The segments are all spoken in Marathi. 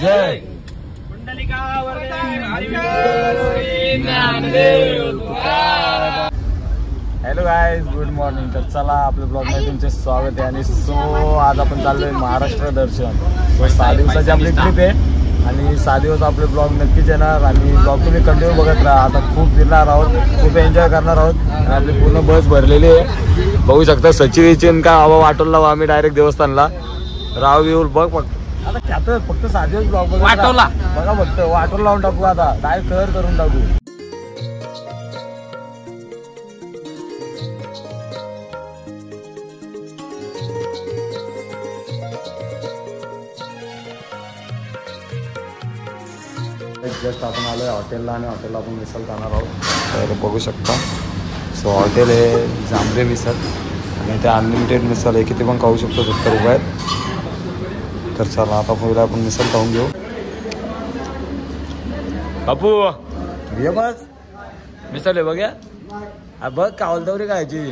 जय हॅलो गाईज, गुड मॉर्निंग. तर चला आपल्या ब्लॉगमध्ये तुमचे स्वागत आहे. आणि आज आपण चाललोय महाराष्ट्र दर्शन. 6 दिवसाची आपली ट्रिप आहे आणि 6 दिवस आपले ब्लॉग नक्कीच येणार आणि ब्लॉग तुम्ही कंटिन्यू बघत राहा. आता खूप फिरणार आहोत, खूप एन्जॉय करणार आहोत आणि आपली पूर्ण बस भरलेली आहे. बघू शकता सचिन का हवा वाटोला आम्ही डायरेक्ट देवस्थानला राव येऊ. बघ फक्त आता त्यात फक्त 6 दिवस ब्लॉग वाटोला बघा, फक्त वाटोला लावून टाकू. आता डायरेक्ट कव्हर करून टाकू. जस्ट आपण आलो आहे हॉटेलला आणि हॉटेलला आपण मिसळ खाणार आहोत. तर बघू शकता. सो हॉटेल आहे जांभरे मिसळ आणि ते अनलिमिटेड मिसळ आहे, किती पण खाऊ शकतो 70 रुपयात. तर चला आता पहिला आपण मिसळ खाऊन घेऊ. बापू घे बस मिसळ आहे बघ्या. बघ कावलदवरी खायची,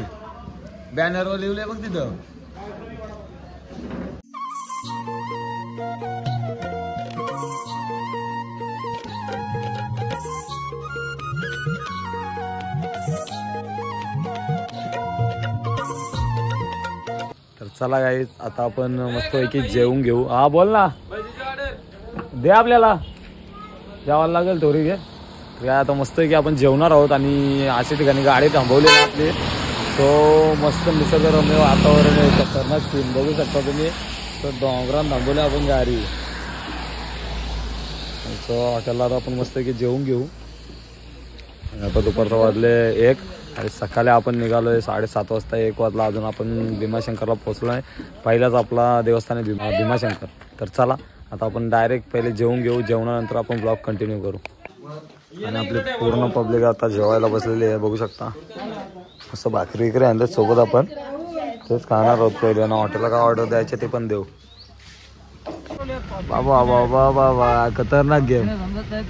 बॅनरवर लिहिलंय बघ तिथं. चला गाईज आता आपण मस्तपैकी जेवून घेऊ. हा बोल ना, दे आपल्याला जेवायला लागेल थोडी घे. काय आता मस्तपैकी आपण जेवणार आहोत आणि अशा ठिकाणी गाडी थांबवली आपली. सो मस्त निसर्गरम्य वातावरण आहे, खतरनाक सीन बघू शकता तुम्ही. तर डोंगरात थांबवली आपण गाडी. सो हॉटेलला आता आपण मस्तपैकी जेवून घेऊ. आता दुपारचं वाजले 1 आणि सकाळी आपण निघालोय 7:30 वाजता. 1 वाजला अजून आपण भीमाशंकरला पोहोचलो आहे. पहिलाच आपला देवस्थान आहे भीमाशंकर. तर चला आता आपण डायरेक्ट पहिले जेवून घेऊ. जेवणानंतर आपण ब्लॉग कंटिन्यू करू. आणि आपली पूर्ण पब्लिक आता जेवायला बसलेली आहे बघू शकता. असं भाकरी वगैरे आणलं सोबत आपण तेच खाणार आहोत. पहिले ना हॉटेलला काय ऑर्डर द्यायचे ते पण देऊ. बाबा बाबा बाबा खतरनाक गेम.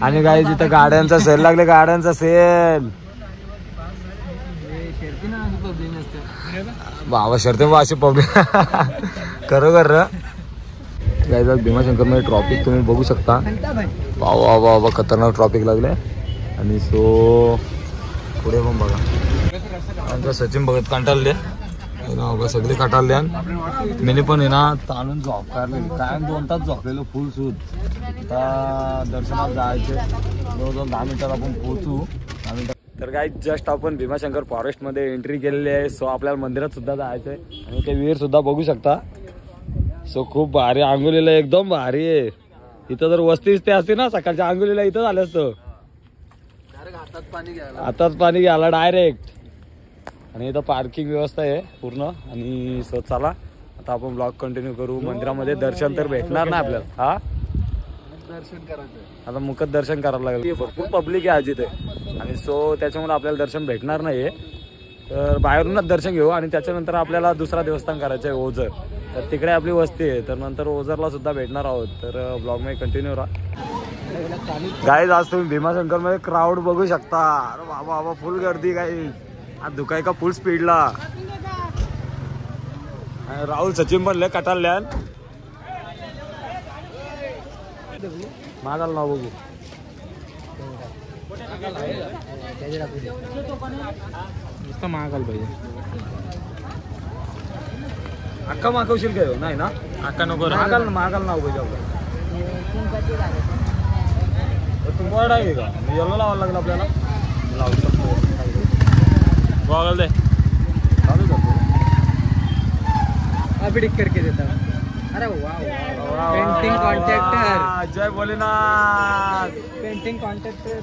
आणि काय जिथं गाड्यांचा सेल लागले, गाड्यांचा सेल बाबा शर्ते अशी पब्लिक खरोखर काय भीमाशंकर मध्ये ट्रॉफिक तुम्ही बघू शकता. बाबा बाबा खतरनाक ट्रॉफिक लागले. आणि सो पुढे पण बघा आमचा सचिन भगत कंटाळले सगळे कंटाळले. मी पण आहे ना ताणून झोप काढले, काय 2 तास झोपलेलो फुल सूट. आता दर्शनात जायचे, जवळजवळ 10 मिनिटात आपण पोहोचू. तर काय जस्ट आपण भीमाशंकर फॉरेस्ट मध्ये एंट्री केलेली आहे. सो आपल्याला मंदिरात सुद्धा जायचंय आणि ते विहीर सुद्धा बघू शकता. सो खूप भारी आंघोलीला एकदम भारी आहे. इथं जर वस्ती ते असते ना सकाळच्या आंघोलीला इथं झालं असतं. हातात पाणी घ्यायला डायरेक्ट. आणि इथं पार्किंग व्यवस्था आहे पूर्ण. आणि सो चला आता आपण ब्लॉग कंटिन्यू करू. मंदिरामध्ये दर्शन तर भेटणार ना आपल्याला. हा दर्शन करायचं आता मुकत दर्शन करावं लागेल. भरपूर पब्लिक आहे आज इथे आणि सो त्याच्यामुळे आपल्याला दर्शन भेटणार नाही. तर बाहेरूनच दर्शन घेऊ आणि त्याच्यानंतर आपल्याला दुसरा देवस्थान करायचं आहे ओझर. तर तिकडे आपली वस्ती आहे. तर नंतर ओझरला सुद्धा भेटणार आहोत. तर ब्लॉग मध्ये कंटिन्यू राहा. गाईज आज तुम्ही भीमाशंकर मध्ये क्राऊड बघू शकता. अरे बाबा बाबा फुल गर्दी. गाईज आज दुखाय का फुल स्पीडला. राहुल सचिन पण लय कटाळल्यान. मागाल नाव बघू नुसतं मागाल पाहिजे. अक्का मागवशील काय नाही ना. अक्का नको मागाल नाव पाहिजे आपलं. तुम्हाला आहे का येलो लावावं लागलं आपल्याला. लावू शकतो बघाल दे चालू जातो अभी डिक करके देता. अरे वाह पेंटिंग कॉन्ट्रॅक्टर. जय भोलेनाथ. Painting contractor.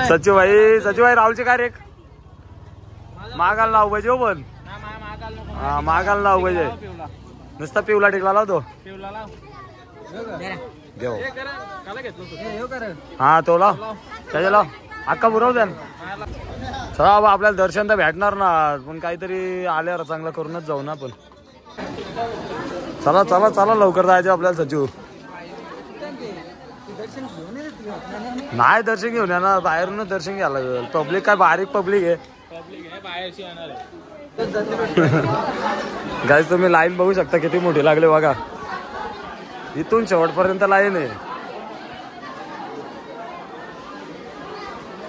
सचिव भाई राहुलचे काय रे मागाल नाव पाहिजे. हो पण हा मागाल नाव पाहिजे. नुसता पिवला टिकला लावतो. हा तो लाव त्याच्या लाव अक्का बुरव द्या. चला बाबा आपल्याला दर्शन तर भेटणार ना पण काहीतरी आल्यावर चांगलं करूनच जाऊ ना आपण. चला चला चला लवकर जायचं आपल्याला सचिव. नाही दर्शन घेऊन येणार बाहेरूनच दर्शन घ्यायला लागेल. पब्लिक काय बारीक पब्लिक आहे. गाईज तुम्ही लाईन बघू शकता किती मोठी लागले बघा. इथून शेवटपर्यंत लाईन आहे.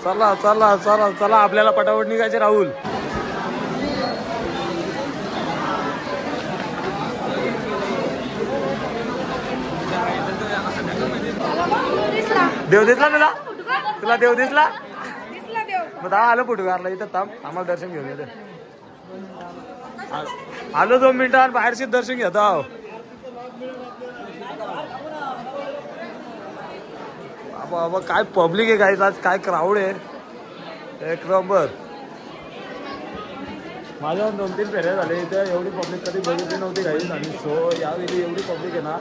चला चला चला चला आपल्याला पटापट निघायचे राहुल. देव दिसला तुला देव दिसला मग आलं पुटुगारला इथं थांब आम्हाला दर्शन घेऊन येते. आलो 2 मिनिटात बाहेरशी दर्शन घेतो आहो. बाबा काय पब्लिक आहे गाईज आज काय क्राऊड आहे एक नंबर. माझ्या 2-3 फेऱ्या झाले इथे एवढी पब्लिक कधी बघितली नव्हती गाईज. आणि सो यावेळी एवढी पब्लिक आहे ना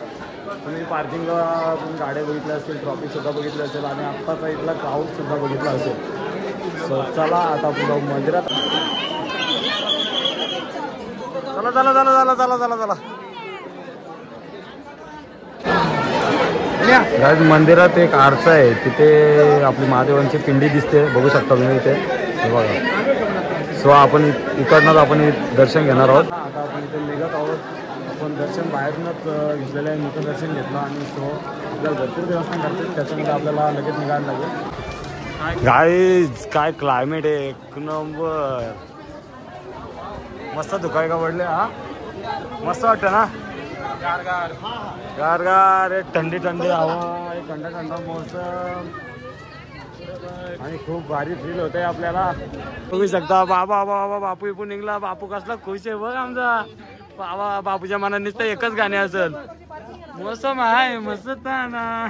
तुम्ही पार्किंगला गाड्या बघितल्या असतील ट्रॉफिक सुद्धा बघितलं असेल आणि आत्ताचा इथला क्राऊड सुद्धा बघितला असेल. सो चला आता पुढं मंदिरात चला चला चला चला चला चला चला. मंदिरात एक आरसा आहे तिथे आपली महादेवांची पिंडी दिसते बघू शकता तुम्ही इथे हे बघा. सो आपण इकडनंच आपण दर्शन घेणार आहोत. आता आपण इथे निघत आहोत. आपण दर्शन बाहेरूनच घेतलेलं आहे. इथं दर्शन घेतलं आणि सो आपल्याला भरपूर देवस्थान करतात त्याच्यामध्ये आपल्याला लगेच निघायला लागेल. गाईज काय क्लायमेट आहे एक नंबर. मस्त धुकाय का पडले हा मस्त वाटतं ना. गार गार थंडी थंडी हवा थंडा थंडा मौसम आणि खूप भारी फील होत आहे आपल्याला. बघू शकता बाबा बाबा बापू इपून निघला. बापू कसला खुश आहे बघ आमचा. बाबा बापूच्या मनात नुसतं एकच गाणे असेल मौसम आहे मस्त ना.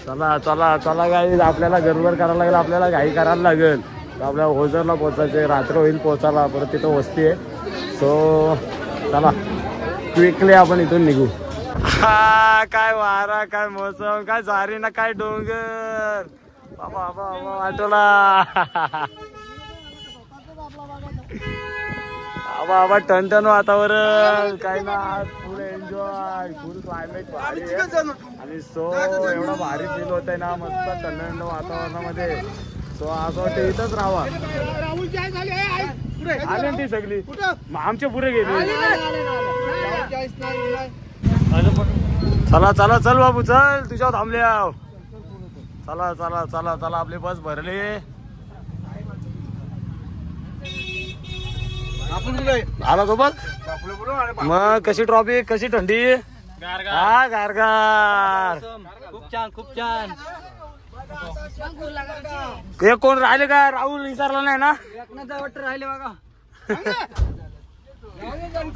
चला चला चला गाई आपल्याला गडबड करायला लागेल. आपल्याला घाई करायला लागेल. आपल्याला ओझरला पोहोचायचे रात्र होईल पोहोचायला. परत तिथं वस्ती आहे. सो चला क्विकली आपण इथून निघू. हा काय वारा काय मौसम काय झारी ना काय डोंगर बाबा बाबा वाटोला बाबा टनटन वातावरण काय ना फुल एन्जॉय फुल क्लायमेट भारी आहे. आणि सो एवढा भारी फील होत आहे ना मस्त थंड वातावरणामध्ये. सो असं वाटतं इथंच राहावा. आले ती सगळी आमच्या पुढे गेली. चला चला चल बाबू चल तुझ्यावर थांबल्या. चला चला चला चला आपली बस भरली. आला तो बघ मग कशी ट्रॉफिक कशी थंडी हा गारगार खूप छान खूप छान. हे कोण राहिले का राहुल विचारला नाही ना. वाटत राहिले बघा.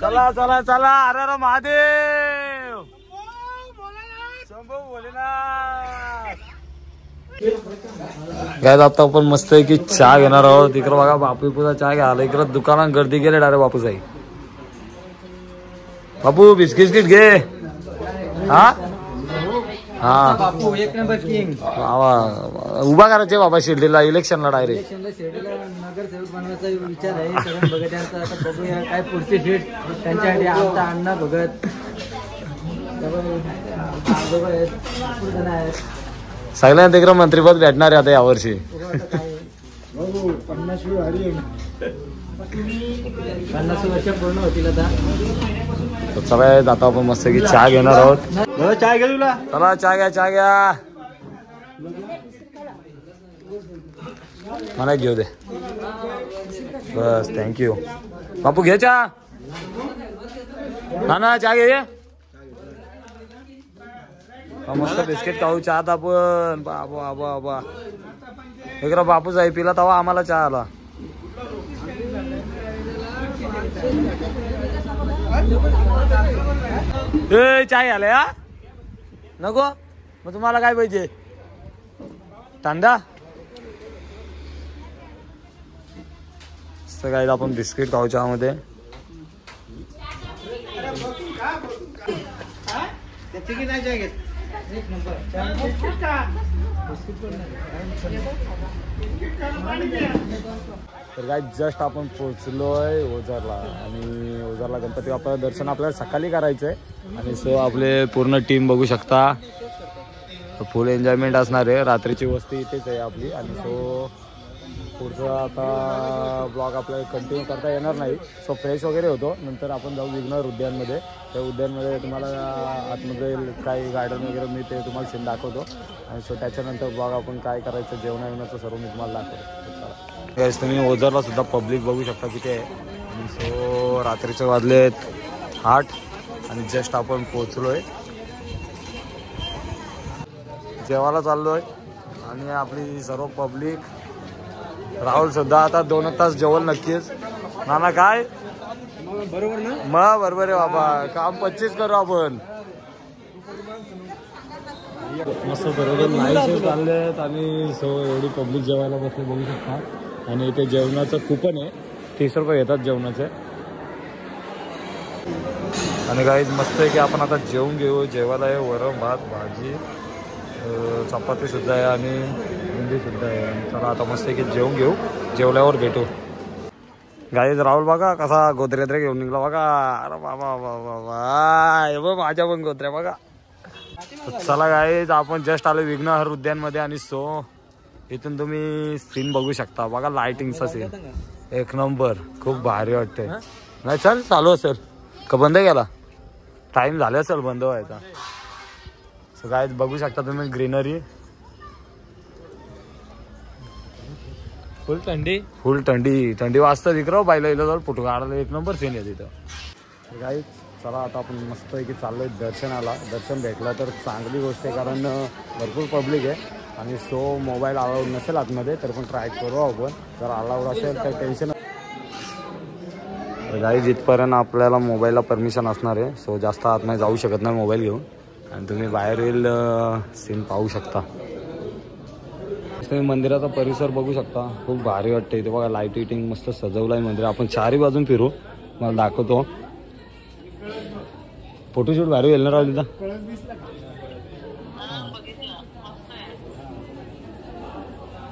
चला चला चला अरे महादेव शंभू भोलेनाथ. काय आता आपण मस्त आहे की चहा घेणार आहोत. इकडं बघा बापूचा चहा घ्यायला इकडं दुकानात गर्दी गेले डायरेक्ट बापूचाही. बापू बिस्किट घे हा हा बापू एक नंबर किंग. उभा करायचे बाबा शिर्डीला इलेक्शनला डायरेक्ट. नगरसेवक बनवायचा विचार आहे भगत. बघूया काय पुढची सीट त्यांच्यासाठी आमचा अण्णा भगत सगळ्यांना तिकडं मंत्रीपद भेटणार आहे आता यावर्षी. 50 वर्ष पूर्ण होतील आता. चला आता आपण मस्त की चहा घेणार आहोत. चहा घे तुला. चला चहा घ्या चहा घ्या मला घेऊ दे बस. थँक्यू बापू घे चहा. हा ना चहा घे. मस्त बिस्किट खाऊ चहात आपण. बाबा बाबा इकडं बापूच आहे पिला तवा आम्हाला चहा आला. चाय आलाय हा नको मग तुम्हाला काय पाहिजे कांदा. काय आपण बिस्किट खाऊ चहामध्ये. तर काय जस्ट आपण पोचलोय ओझरला आणि ओझरला गणपती बाप्पाचं दर्शन आपल्याला सकाळी करायचं आहे आणि सो आपले पूर्ण टीम बघू शकता फुल एन्जॉयमेंट असणार आहे. रात्रीची वस्ती इथेच आहे आपली आणि सो पुढचं आता ब्लॉग आपल्याला कंटिन्यू करता येणार नाही. सो फ्रेश वगैरे होतो नंतर आपण जाऊ विघ्नर उद्यानमध्ये. त्या उद्यानमध्ये तुम्हाला आतमध्ये काही गार्डन वगैरे मी ते तुम्हाला सीन दाखवतो आणि सो त्याच्यानंतर ब्लॉग आपण काय करायचं जेवणाचं सर्व मी तुम्हाला दाखवतो. गॅस तुम्ही ओझरला सुद्धा पब्लिक बघू शकता किती आहे आणि सो रात्रीचे वाजलेत 8 आणि जस्ट आपण पोचलो आहे जेवायला चाललो आहे आणि आपली सर्व पब्लिक. राहुल सुद्धा आता 2 तास जेवण नक्कीच. नाना काय बरोबर ना मग बरोबर आहे बाबा काम 25 करू आपण. मस्त बरोबर नाही चालले आहेत आणि सो एवढी पब्लिक जेवायला बसले बघू शकता आणि इथे जेवणाचं कुपन आहे 30 रुपये घेतात जेवणाचे. आणि काही मस्त आहे की आपण आता जेवून घेऊ. जेवायला आहे वरण भात भाजी चपाती सुद्धा आहे आणि भेंडी सुद्धा आहे. चला आता मस्त आहे की जेवून घेऊ जेवल्यावर भेटू. गाईज राहुल बघा कसा गोत्र्या घेऊन निघला बघा. अरे बाबा बाबा माझ्या पण गोत्र्या बघा. चला गाईज आपण जस्ट आलो विघ्नहर उद्यानमध्ये आणि सो इथून तुम्ही सीन बघू शकता बघा. लाइटिंगचा सीन एक नंबर खूप भारी वाटते. नाही चल चालू असेल का बंद केला टाइम झाला असेल बंद व्हायचा. सो गाईज बघू शकता तुम्ही ग्रीनरी फुल थंडी वाजता तिकडं बायला इला जाऊन फोटो काढायला एक नंबर सीन आहे तिथं. गाईज चला आता आपण मस्त आहे की चाललोय दर्शनाला. दर्शन भेटलं तर चांगली गोष्ट आहे कारण भरपूर पब्लिक आहे आणि सो मोबाईल अलाउड नसेल आतमध्ये तर पण ट्राय करू आपण. जर अलाउड असेल तर टेन्शन. गाईज इथपर्यंत आपल्याला मोबाईलला परमिशन असणार आहे सो जास्त आतमध्ये जाऊ शकत नाही मोबाईल घेऊन आणि तुम्ही बाहेरील सीन पाहू शकता. तुम्ही मंदिराचा परिसर बघू शकता खूप भारी वाटतं इथे बघा. लाईटिंग मस्त सजवलं आहे मंदिर. आपण 4ही बाजून फिरू मला दाखवतो. फोटोशूट भारी होईल ना राहुल तिथं.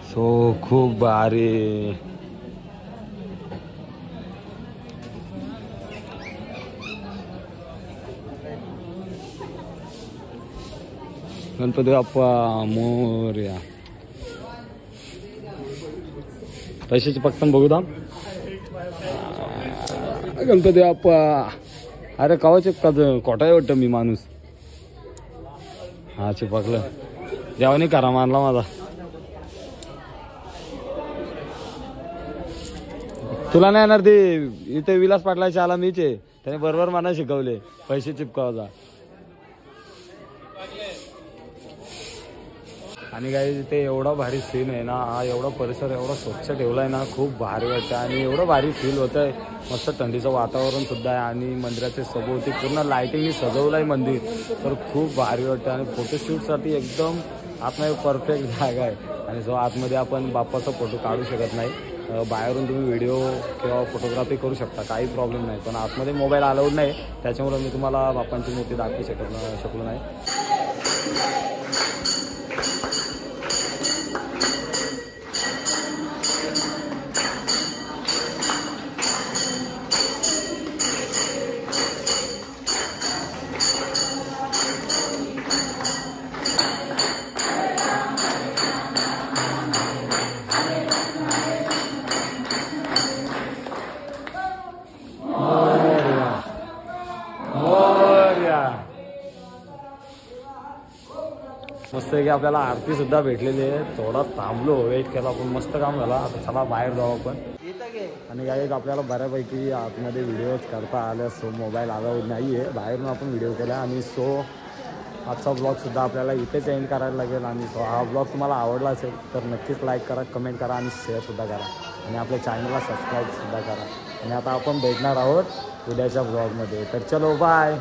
सो खूप भारी. गणपती बाप्पा मोरया. पैशाची पक्कन बघू दाम गणपती बाप्पा. अरे कवा चिपकाच कोटाय वाटतं मी माणूस. हा चिपकलं जेवणी करा मारला माझा. तुला नाही येणार ते इथे विलास पाटलाची आला मीच आहे त्याने बरोबर मला शिकवले पैसे चिपकावाचा. आणि काही ते एवढा भारी सीन आहे ना. हा एवढा परिसर एवढा स्वच्छ ठेवला आहे ना खूप भारी वाटतं आणि एवढं भारी फील होतं आहे. मस्त थंडीचं वातावरण सुद्धा आहे आणि मंदिराचे सभोवती पूर्ण लाईटिंगनी सजवलं आहे मंदिर तर खूप भारी वाटतं आणि फोटोशूटसाठी एकदम आतमध्ये परफेक्ट जागा आहे. आणि जो आतमध्ये आपण बाप्पाचा फोटो काढू शकत नाही. बाहेरून तुम्ही व्हिडिओ किंवा फोटोग्राफी करू शकता काही प्रॉब्लेम नाही पण आतमध्ये मोबाईल अलाउड नाही त्याच्यामुळे मी तुम्हाला बाप्पांची मूर्ती दाखवू शकलो नाही. मस्त आहे की आपल्याला आरती सुद्धा भेटलेली आहे. थोडा थांबलो वेट केला पण मस्त काम झाला. आता चला बाहेर जाऊ आपण. आणि काही आपल्याला बऱ्यापैकी आतमध्ये व्हिडिओज करता आल्या सो मोबाईल अलाउड नाही आहे. बाहेरून आपण व्हिडिओ केला आणि सो आजचा ब्लॉगसुद्धा आपल्याला इथेच एंड करायला लागेल. आणि सो हा ब्लॉग तुम्हाला आवडला असेल तर नक्कीच लाईक करा कमेंट करा आणि शेअरसुद्धा करा आणि आपल्या चॅनलला सबस्क्राईबसुद्धा करा. आणि आता आपण भेटणार आहोत उद्याच्या ब्लॉगमध्ये तर चलो बाय.